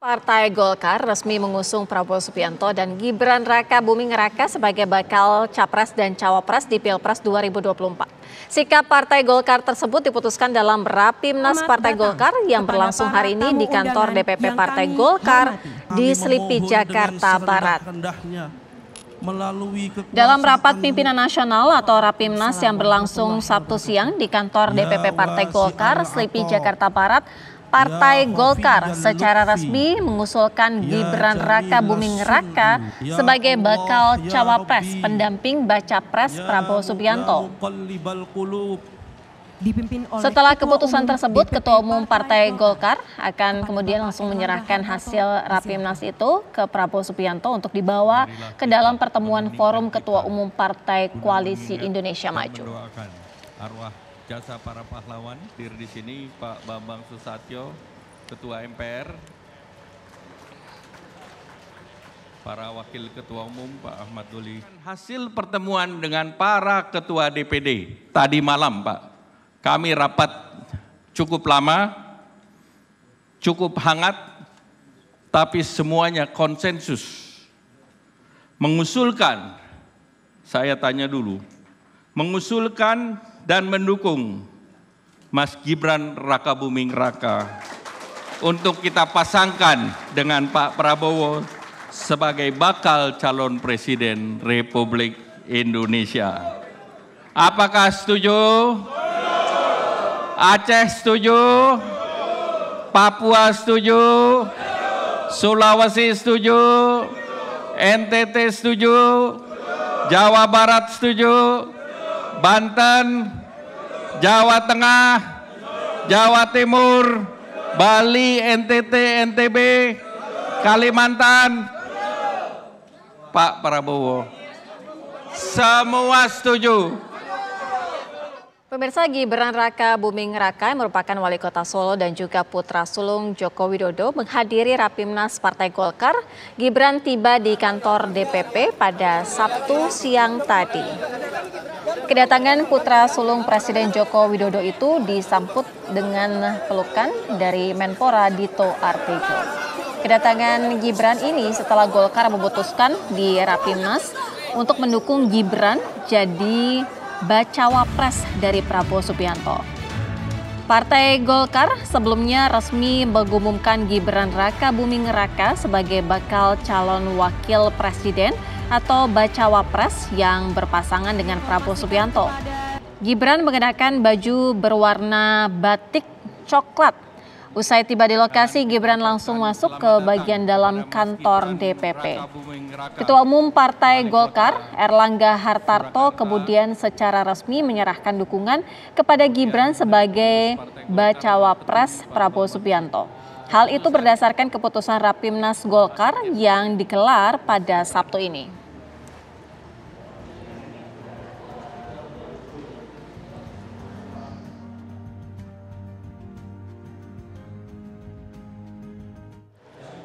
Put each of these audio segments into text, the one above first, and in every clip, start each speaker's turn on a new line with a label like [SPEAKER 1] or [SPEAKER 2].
[SPEAKER 1] Partai Golkar resmi mengusung Prabowo Subianto dan Gibran Rakabuming Raka sebagai bakal capres dan cawapres di Pilpres 2024. Sikap Partai Golkar tersebut diputuskan dalam Rapimnas Partai Golkar yang berlangsung hari ini di kantor DPP Partai Golkar di Selipi, Jakarta Barat. Dalam rapat pimpinan nasional atau Rapimnas yang berlangsung Sabtu siang di kantor DPP Partai Golkar Selipi, Jakarta Barat, Partai Golkar secara resmi mengusulkan Gibran Rakabuming Raka sebagai bakal cawapres pendamping baca pres Prabowo Subianto. Setelah keputusan tersebut, Ketua Umum Partai Golkar akan kemudian langsung menyerahkan hasil Rapimnas itu ke Prabowo Subianto untuk dibawa ke dalam pertemuan forum Ketua Umum Partai Koalisi Indonesia Maju.
[SPEAKER 2] Jasa para pahlawan, hadir di sini Pak Bambang Susatyo, Ketua MPR, para Wakil Ketua Umum Pak Ahmad Doli. Hasil pertemuan dengan para Ketua DPD tadi malam Pak, kami rapat cukup lama, cukup hangat, tapi semuanya konsensus. Mengusulkan, saya tanya dulu, mengusulkan dan mendukung Mas Gibran Rakabuming Raka untuk kita pasangkan dengan Pak Prabowo sebagai bakal calon presiden Republik Indonesia. Apakah setuju? Aceh setuju? Papua setuju? Sulawesi setuju? NTT setuju? Jawa Barat setuju? Banten, Jawa Tengah, Jawa Timur, Bali, NTT, NTB, Kalimantan, Pak Prabowo, semua setuju.
[SPEAKER 1] Pemirsa, Gibran Rakabuming Raka yang merupakan wali kota Solo dan juga putra sulung Joko Widodo menghadiri Rapimnas Partai Golkar. Gibran tiba di kantor DPP pada Sabtu siang tadi. Kedatangan putra sulung Presiden Joko Widodo itu disambut dengan pelukan dari Menpora Dito Artejo. Kedatangan Gibran ini setelah Golkar memutuskan di Rapimnas untuk mendukung Gibran jadi bacawa pres dari Prabowo Subianto. Partai Golkar sebelumnya resmi mengumumkan Gibran Rakabuming Raka sebagai bakal calon wakil presiden atau bacawa pres yang berpasangan dengan Prabowo Subianto. Gibran mengenakan baju berwarna batik coklat. Usai tiba di lokasi, Gibran langsung masuk ke bagian dalam kantor DPP. Ketua Umum Partai Golkar, Erlangga Hartarto, kemudian secara resmi menyerahkan dukungan kepada Gibran sebagai bacawa pres Prabowo Subianto. Hal itu berdasarkan keputusan Rapimnas Golkar yang digelar pada Sabtu ini.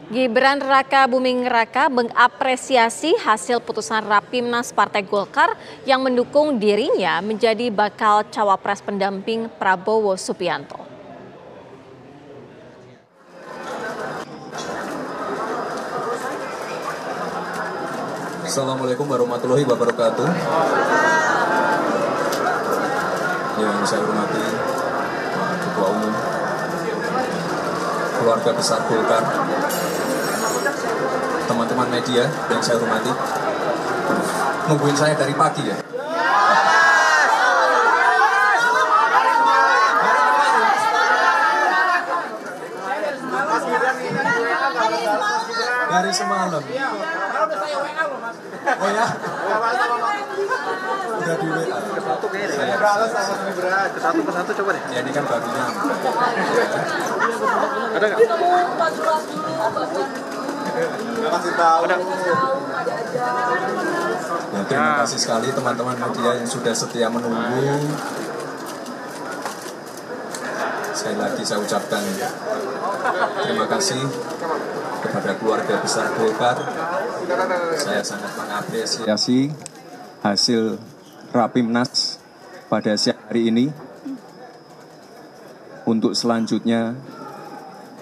[SPEAKER 1] Gibran Rakabuming Raka mengapresiasi hasil putusan Rapimnas Partai Golkar yang mendukung dirinya menjadi bakal cawapres pendamping Prabowo Subianto.
[SPEAKER 3] Assalamualaikum warahmatullahi wabarakatuh. Yang saya hormati Pak Ketua Umum, keluarga besar Golkar, teman-teman media yang saya hormati, nungguin saya dari pagi ya. Dari semalam. Oh ya? Udah di WA. Kesatu kayaknya. Kesatu coba deh. Ya ini kan baru nyampe. Ada nggak? Kasih tahu. Ya, terima kasih sekali teman-teman media yang sudah setia menunggu. Sekali lagi saya ucapkan terima kasih kepada keluarga besar Golkar. Saya sangat mengapresiasi hasil Rapimnas pada siang hari ini. Untuk selanjutnya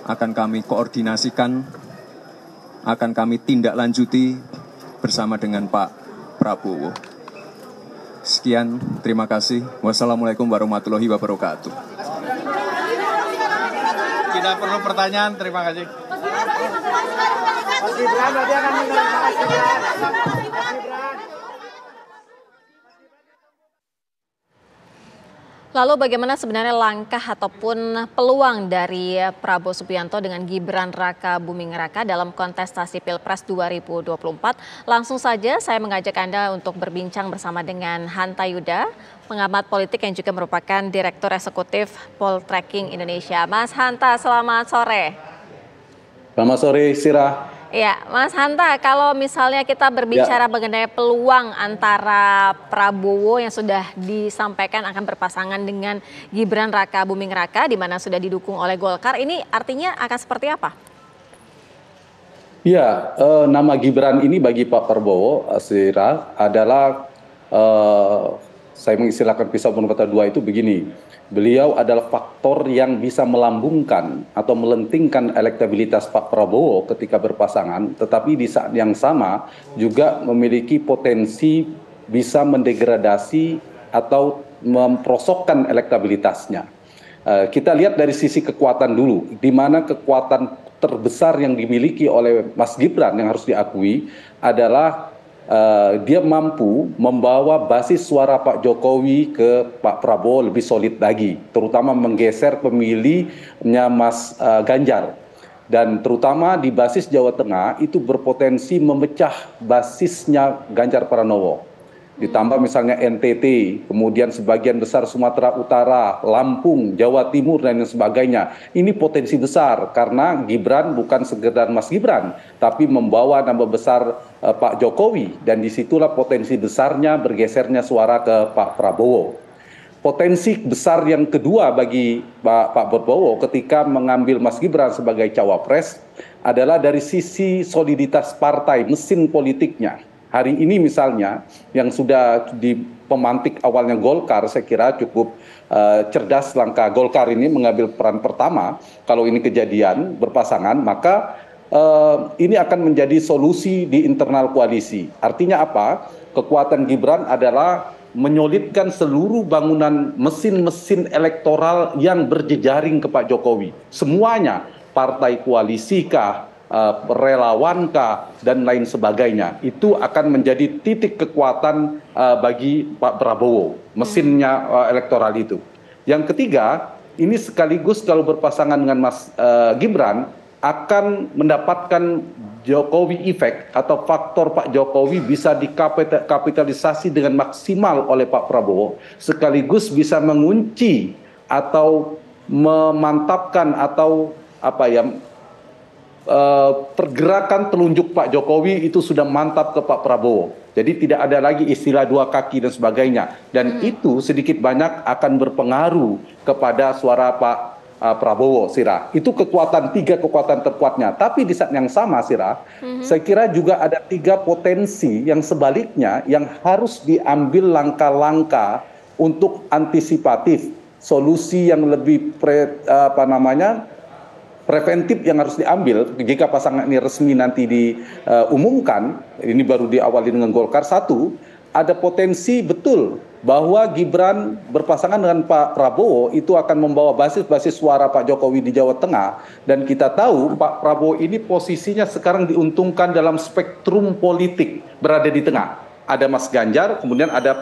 [SPEAKER 3] akan kami koordinasikan
[SPEAKER 4] akan kami tindak lanjuti bersama dengan Pak Prabowo. Sekian, terima kasih. Wassalamualaikum warahmatullahi wabarakatuh.
[SPEAKER 3] Tidak perlu pertanyaan, terima kasih.
[SPEAKER 1] Lalu bagaimana sebenarnya langkah ataupun peluang dari Prabowo Subianto dengan Gibran Raka Buming Raka dalam kontestasi Pilpres 2024? Langsung saja saya mengajak Anda untuk berbincang bersama dengan Hanta Yuda, pengamat politik yang juga merupakan Direktur Eksekutif Poltreking Indonesia. Mas Hanta, selamat sore.
[SPEAKER 5] Selamat sore, Sira.
[SPEAKER 1] Ya, Mas Hanta, kalau misalnya kita berbicara mengenai peluang antara Prabowo yang sudah disampaikan akan berpasangan dengan Gibran Raka Buming Raka, di mana sudah didukung oleh Golkar, ini artinya akan seperti apa?
[SPEAKER 5] Ya, nama Gibran ini bagi Pak Prabowo, Sira, adalah saya mengistilahkan pisau bermata dua itu begini. Beliau adalah faktor yang bisa melambungkan atau melentingkan elektabilitas Pak Prabowo ketika berpasangan, tetapi di saat yang sama juga memiliki potensi bisa mendegradasi atau memperosokkan elektabilitasnya. Kita lihat dari sisi kekuatan dulu, di mana kekuatan terbesar yang dimiliki oleh Mas Gibran yang harus diakui adalah dia mampu membawa basis suara Pak Jokowi ke Pak Prabowo lebih solid lagi, terutama menggeser pemilihnya Mas Ganjar. Dan terutama di basis Jawa Tengah itu berpotensi memecah basisnya Ganjar Pranowo. Ditambah misalnya NTT, kemudian sebagian besar Sumatera Utara, Lampung, Jawa Timur, dan lain sebagainya. Ini potensi besar karena Gibran bukan sekedar Mas Gibran, tapi membawa nama besar Pak Jokowi. Dan disitulah potensi besarnya bergesernya suara ke Pak Prabowo. Potensi besar yang kedua bagi Pak Prabowo ketika mengambil Mas Gibran sebagai cawapres adalah dari sisi soliditas partai, mesin politiknya. Hari ini misalnya yang sudah dipemantik awalnya Golkar, saya kira cukup cerdas langkah Golkar ini mengambil peran pertama. Kalau ini kejadian berpasangan, maka ini akan menjadi solusi di internal koalisi. Artinya apa? Kekuatan Gibran adalah menyolidkan seluruh bangunan mesin-mesin elektoral yang berjejaring ke Pak Jokowi. Semuanya, partai koalisi kah, relawankah, dan lain sebagainya. Itu akan menjadi titik kekuatan bagi Pak Prabowo, mesinnya elektoral itu. Yang ketiga, ini sekaligus kalau berpasangan dengan Mas Gibran, akan mendapatkan Jokowi effect atau faktor Pak Jokowi bisa dikapitalisasi dengan maksimal oleh Pak Prabowo, sekaligus bisa mengunci atau memantapkan atau pergerakan telunjuk Pak Jokowi itu sudah mantap ke Pak Prabowo. Jadi tidak ada lagi istilah dua kaki dan sebagainya. Dan itu sedikit banyak akan berpengaruh kepada suara Pak Prabowo, Sira. Itu tiga kekuatan terkuatnya. Tapi di saat yang sama, Sira, saya kira juga ada tiga potensi yang sebaliknya yang harus diambil langkah-langkah untuk antisipatif, solusi yang lebih preventif yang harus diambil jika pasangan ini resmi nanti diumumkan. Ini baru diawali dengan Golkar. Satu, ada potensi betul bahwa Gibran berpasangan dengan Pak Prabowo itu akan membawa basis suara Pak Jokowi di Jawa Tengah. Dan kita tahu Pak Prabowo ini posisinya sekarang diuntungkan dalam spektrum politik, berada di tengah. Ada Mas Ganjar, kemudian ada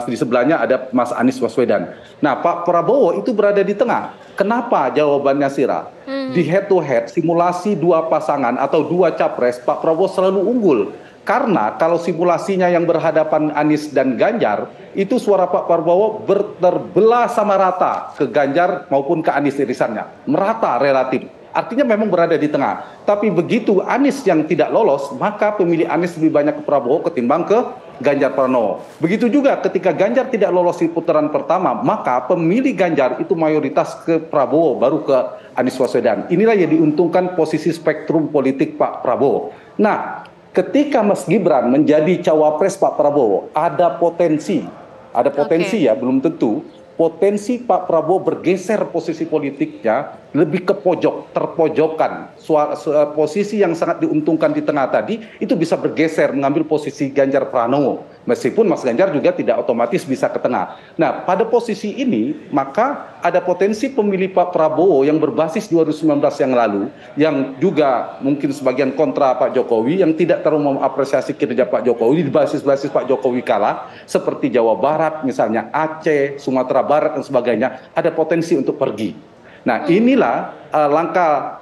[SPEAKER 5] di sebelahnya ada Mas Anies Baswedan. Nah, Pak Prabowo itu berada di tengah. Kenapa? Jawabannya, Sira. Di head to head, simulasi dua pasangan atau dua capres, Pak Prabowo selalu unggul. Karena kalau simulasinya yang berhadapan Anies dan Ganjar, itu suara Pak Prabowo terbelah sama rata ke Ganjar maupun ke Anies irisannya. Merata relatif. Artinya memang berada di tengah. Tapi begitu Anies yang tidak lolos, maka pemilih Anies lebih banyak ke Prabowo ketimbang ke Ganjar Pranowo. Begitu juga ketika Ganjar tidak lolos di putaran pertama, maka pemilih Ganjar itu mayoritas ke Prabowo, baru ke Anies Baswedan. Inilah yang diuntungkan posisi spektrum politik Pak Prabowo. Nah, ketika Mas Gibran menjadi cawapres Pak Prabowo, ada potensi ya, belum tentu, potensi Pak Prabowo bergeser posisi politiknya lebih ke pojok, terpojokan. Posisi yang sangat diuntungkan di tengah tadi itu bisa bergeser mengambil posisi Ganjar Pranowo. Meskipun Mas Ganjar juga tidak otomatis bisa ke tengah. Nah, pada posisi ini maka ada potensi pemilih Pak Prabowo yang berbasis 2019 yang lalu, yang juga mungkin sebagian kontra Pak Jokowi, yang tidak terlalu mengapresiasi kinerja Pak Jokowi di basis-basis Pak Jokowi kalah, seperti Jawa Barat misalnya, Aceh, Sumatera Barat dan sebagainya, ada potensi untuk pergi. Nah, inilah langkah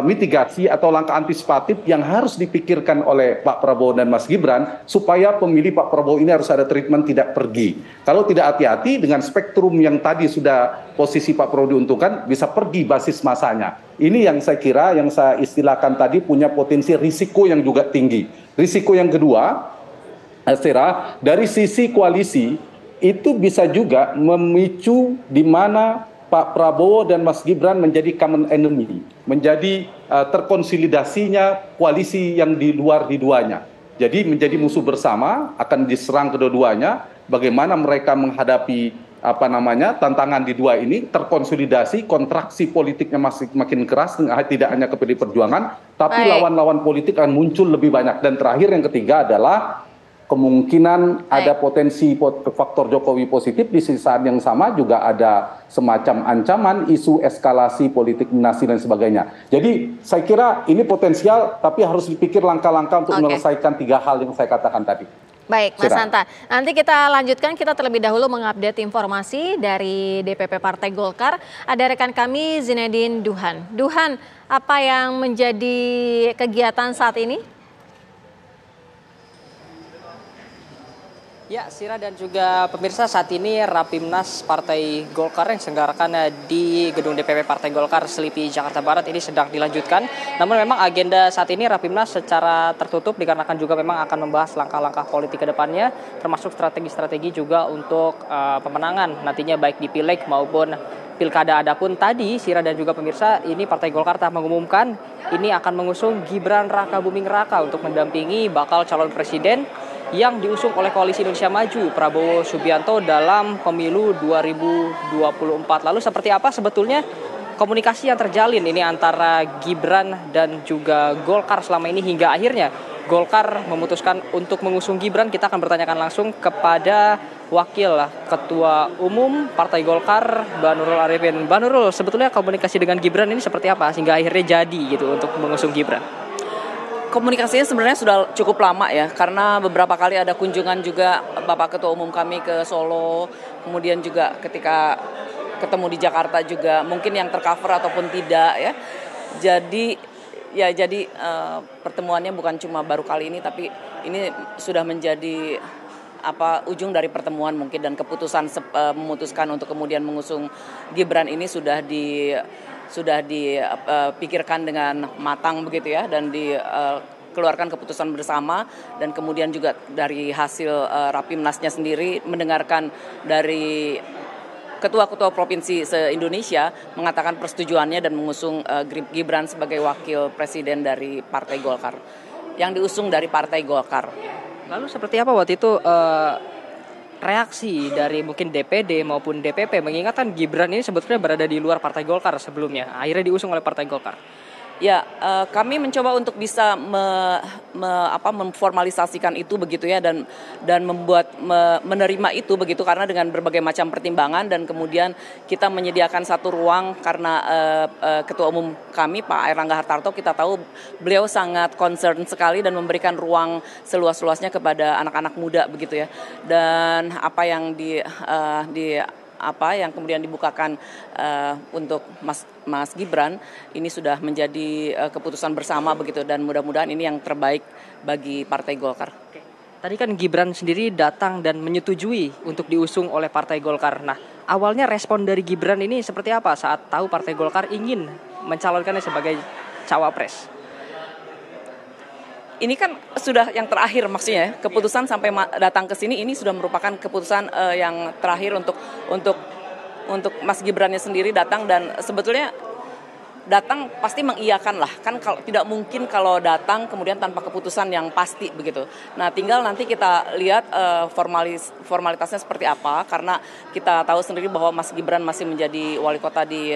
[SPEAKER 5] mitigasi atau langkah antisipatif yang harus dipikirkan oleh Pak Prabowo dan Mas Gibran supaya pemilih Pak Prabowo ini harus ada treatment tidak pergi. Kalau tidak hati-hati dengan spektrum yang tadi sudah posisi Pak Prabowo diuntungkan, bisa pergi basis masanya. Ini yang saya kira, yang saya istilahkan tadi punya potensi risiko yang juga tinggi. Risiko yang kedua, Sarah, dari sisi koalisi itu bisa juga memicu di mana Pak Prabowo dan Mas Gibran menjadi common enemy, menjadi terkonsolidasinya koalisi yang di luar duanya. Jadi menjadi musuh bersama, akan diserang kedua-duanya. Bagaimana mereka menghadapi tantangan di dua ini, terkonsolidasi, kontraksi politiknya makin keras, tidak hanya ke PD Perjuangan, tapi lawan-lawan politik akan muncul lebih banyak. Dan terakhir yang ketiga adalah kemungkinan ada potensi faktor Jokowi positif, di saat yang sama juga ada semacam ancaman isu eskalasi politik dinasti dan sebagainya. Jadi saya kira ini potensial, tapi harus dipikir langkah-langkah untuk menyelesaikan tiga hal yang saya katakan tadi.
[SPEAKER 1] Baik, Mas Hanta. Nanti kita lanjutkan, kita terlebih dahulu mengupdate informasi dari DPP Partai Golkar. Ada rekan kami Zinedine Duhan. Duhan, apa yang menjadi kegiatan saat ini?
[SPEAKER 6] Ya, Sira dan juga pemirsa, saat ini Rapimnas Partai Golkar yang diselenggarakan di gedung DPP Partai Golkar Selipi, Jakarta Barat ini sedang dilanjutkan. Namun memang agenda saat ini Rapimnas secara tertutup dikarenakan juga memang akan membahas langkah-langkah politik ke depannya, termasuk strategi-strategi juga untuk pemenangan nantinya baik di Pileg maupun Pilkada. Adapun tadi Sira dan juga pemirsa, ini Partai Golkar telah mengumumkan ini akan mengusung Gibran Rakabuming Raka untuk mendampingi bakal calon presiden yang diusung oleh Koalisi Indonesia Maju, Prabowo Subianto, dalam pemilu 2024. Lalu seperti apa sebetulnya komunikasi yang terjalin ini antara Gibran dan juga Golkar selama ini hingga akhirnya Golkar memutuskan untuk mengusung Gibran? Kita akan bertanyakan langsung kepada Wakil Ketua Umum Partai Golkar, Mbak Nurul Arifin. Mbak Nurul, sebetulnya komunikasi dengan Gibran ini seperti apa sehingga akhirnya jadi gitu untuk mengusung Gibran?
[SPEAKER 7] Komunikasinya sebenarnya sudah cukup lama ya, karena beberapa kali ada kunjungan juga Bapak Ketua Umum kami ke Solo, kemudian juga ketika ketemu di Jakarta juga mungkin yang tercover ataupun tidak ya. Jadi pertemuannya bukan cuma baru kali ini, tapi ini sudah menjadi ujung dari pertemuan mungkin, dan keputusan memutuskan untuk kemudian mengusung Gibran ini sudah dipikirkan dengan matang begitu ya, dan dikeluarkan keputusan bersama, dan kemudian juga dari hasil Rapimnasnya sendiri mendengarkan dari ketua-ketua provinsi se-Indonesia mengatakan persetujuannya dan mengusung Gibran sebagai wakil presiden dari Partai Golkar yang diusung dari Partai Golkar.
[SPEAKER 6] Lalu seperti apa waktu itu reaksi dari mungkin DPD maupun DPP, mengingatkan Gibran ini sebetulnya berada di luar Partai Golkar sebelumnya, akhirnya diusung oleh Partai Golkar?
[SPEAKER 7] Ya, kami mencoba untuk bisa memformalisasikan itu begitu ya, dan menerima itu begitu, karena dengan berbagai macam pertimbangan, dan kemudian kita menyediakan satu ruang karena Ketua Umum kami Pak Airlangga Hartarto, kita tahu beliau sangat concern sekali dan memberikan ruang seluas-luasnya kepada anak-anak muda begitu ya, dan apa yang yang kemudian dibukakan untuk Mas Gibran ini sudah menjadi keputusan bersama begitu, dan mudah-mudahan ini yang terbaik bagi Partai Golkar.
[SPEAKER 6] Tadi kan Gibran sendiri datang dan menyetujui untuk diusung oleh Partai Golkar. Nah, awalnya respon dari Gibran ini seperti apa saat tahu Partai Golkar ingin mencalonkannya sebagai cawapres?
[SPEAKER 7] Ini kan sudah yang terakhir maksudnya, keputusan sampai datang ke sini ini sudah merupakan keputusan yang terakhir untuk Mas Gibrannya sendiri datang, dan sebetulnya datang pasti mengiyakan lah, kan kalau tidak mungkin kalau datang kemudian tanpa keputusan yang pasti begitu. Nah tinggal nanti kita lihat formalitasnya seperti apa, karena kita tahu sendiri bahwa Mas Gibran masih menjadi wali kota di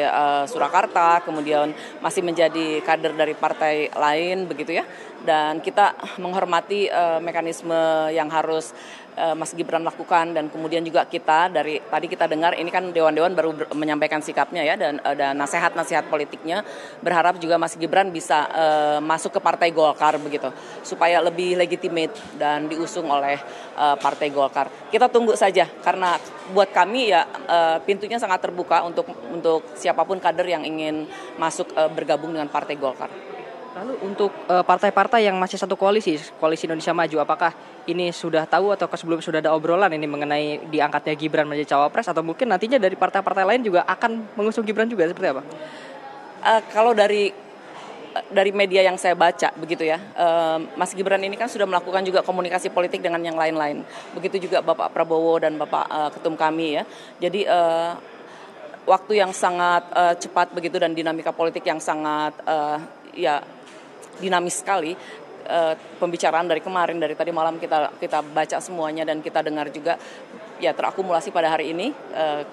[SPEAKER 7] Surakarta, kemudian masih menjadi kader dari partai lain begitu ya, dan kita menghormati mekanisme yang harus Mas Gibran lakukan, dan kemudian juga kita dari tadi kita dengar ini kan dewan-dewan baru menyampaikan sikapnya ya, dan nasihat-nasihat politiknya, berharap juga Mas Gibran bisa masuk ke Partai Golkar begitu supaya lebih legitimate dan diusung oleh Partai Golkar. Kita tunggu saja, karena buat kami ya pintunya sangat terbuka untuk siapapun kader yang ingin masuk bergabung dengan Partai Golkar.
[SPEAKER 6] Lalu untuk partai-partai yang masih satu koalisi Indonesia Maju, apakah ini sudah tahu atau sebelum sudah ada obrolan ini mengenai diangkatnya Gibran menjadi cawapres, atau mungkin nantinya dari partai-partai lain juga akan mengusung Gibran juga, seperti apa?
[SPEAKER 7] Kalau dari media yang saya baca begitu ya, Mas Gibran ini kan sudah melakukan juga komunikasi politik dengan yang lain-lain. Begitu juga Bapak Prabowo dan Bapak Ketum kami ya. Jadi waktu yang sangat cepat begitu dan dinamika politik yang sangat dinamis sekali. Pembicaraan dari kemarin, dari tadi malam kita baca semuanya dan kita dengar juga ya terakumulasi pada hari ini,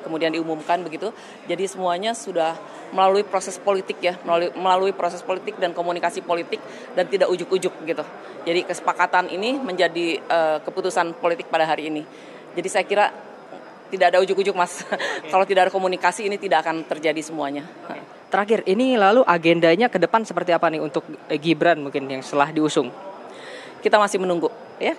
[SPEAKER 7] kemudian diumumkan begitu. Jadi semuanya sudah melalui proses politik ya, melalui proses politik dan komunikasi politik dan tidak ujuk-ujuk gitu. Jadi kesepakatan ini menjadi keputusan politik pada hari ini. Jadi saya kira tidak ada ujuk-ujuk Mas. Kalau tidak ada komunikasi ini tidak akan terjadi semuanya.
[SPEAKER 6] Terakhir, ini lalu agendanya ke depan seperti apa nih untuk Gibran mungkin yang setelah diusung?
[SPEAKER 7] Kita masih menunggu ya,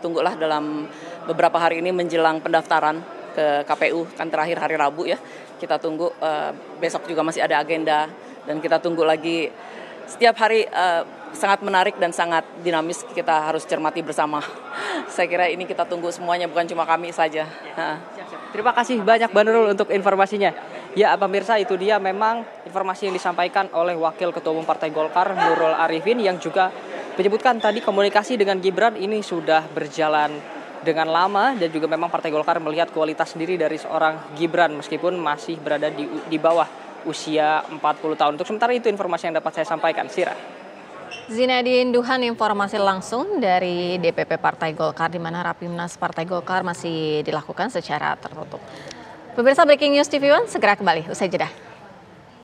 [SPEAKER 7] tunggulah dalam beberapa hari ini menjelang pendaftaran ke KPU, kan terakhir hari Rabu ya. Kita tunggu, besok juga masih ada agenda, dan kita tunggu lagi. Setiap hari sangat menarik dan sangat dinamis, kita harus cermati bersama. Saya kira ini kita tunggu semuanya, bukan cuma kami saja.
[SPEAKER 6] Terima kasih banyak Mbak Nurul untuk informasinya. Ya pemirsa, itu dia memang informasi yang disampaikan oleh Wakil Ketua Umum Partai Golkar Nurul Arifin, yang juga menyebutkan tadi komunikasi dengan Gibran ini sudah berjalan dengan lama, dan juga memang Partai Golkar melihat kualitas sendiri dari seorang Gibran meskipun masih berada di bawah usia 40 tahun. Untuk sementara itu informasi yang dapat saya sampaikan. Sira.
[SPEAKER 1] Zinedine Duhan, informasi langsung dari DPP Partai Golkar, di mana Rapimnas Partai Golkar masih dilakukan secara tertutup. Pemirsa, Breaking News TV One segera kembali usai jeda.